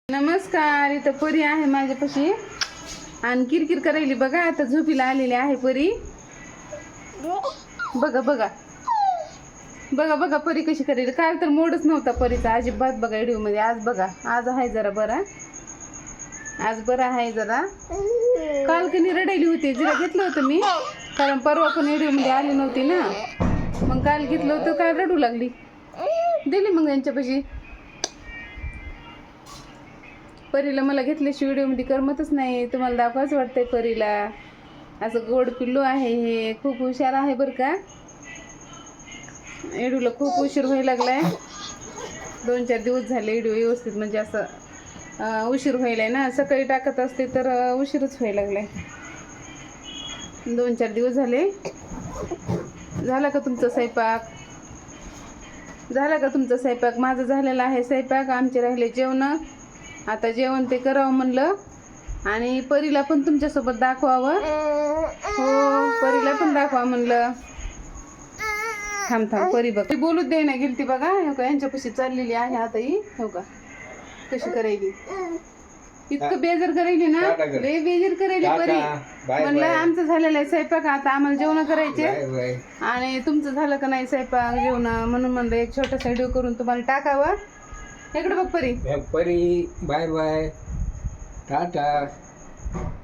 नमस्कार. इथं परी आहे माझ्यापाशी आणि किरकिर करायली बघा. आता झोपीला आलेली आहे परी. बघा बघा बघा बघा परी कशी करेल. काल तर मोडच नव्हता परीचा अजिबात बघा व्हिडिओ मध्ये. आज बघा, आज आहे जरा बरा, आज बरा आहे जरा. काल कधी रडायली होती, जरा घेतलं होतं मी, कारण परवा पण व्हिडिओ मध्ये आली नव्हती ना, मग काल घेतलं होतं. काल रडू लागली, दिली मग यांच्यापाशी. परीला मला घेतल्याशिवाय व्हिडिओमध्ये करमतच नाही. तुम्हाला दाखवाच वाटतंय परीला. असं गोड पिल्लू आहे हे, खूप हुशार आहे बरं का. एडूला खूप उशीर व्हायला लागलाय. 2-4 दिवस झाले एडू व्यवस्थित, म्हणजे असं उशीर व्हायलाय ना. सकाळी टाकत असते तर उशीरच व्हायला लागलाय. 2-4 दिवस झाले. झाला का तुमचा स्वयंपाक? झाला का तुमचा स्वयंपाक? माझं झालेला आहे स्वयंपाक. आमचे राहिले जेवण. आता जेवण ते करावं म्हणलं आणि परीला पण तुमच्यासोबत दाखवावं. हो, परीला पण दाखवा म्हणलं. थांब थांब परी बघ, बोलूच दे ना गेली ती बघा. हो का, यांच्यापाशी चाललेली आहे आता ही. हो का कशी करायली, इतकं बेजार करायली ना, लय बेजार करायली परी. म्हणलं आमचं झालेलं आहे स्वयंपाक, आता आम्हाला जेवण करायचे आणि तुमचं झालं का नाही स्वयंपाक जेवण, म्हणून म्हणलं एक छोटासा व्हिडिओ करून तुम्हाला टाकावं. इकडे बघ Pari. Pari bye bye tata.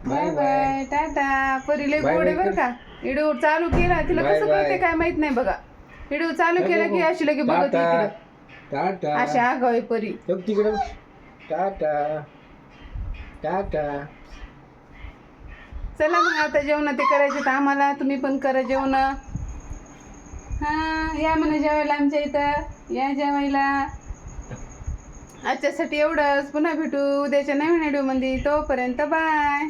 Bye bye tata. Pari लय गोड आहे बरं का. व्हिडिओ चालू केला, तिला कसं कळते काय माहित नाही बघा. व्हिडिओ चालू केला की अशी लगे बघत इकडं. टाटा. अशा आगाव आहे परी. तिकडं टाटा टाटा. चला मग आता जेवण ते करायचे तर आम्हाला. तुम्ही पण करा जेवण. हा या म्हणा जेवायला आमच्या इथं, या जेवायला. आजच्यासाठी एवढंच. पुन्हा भेटू उद्याच्या नवीन व्हिडिओ मध्ये. तोपर्यंत बाय.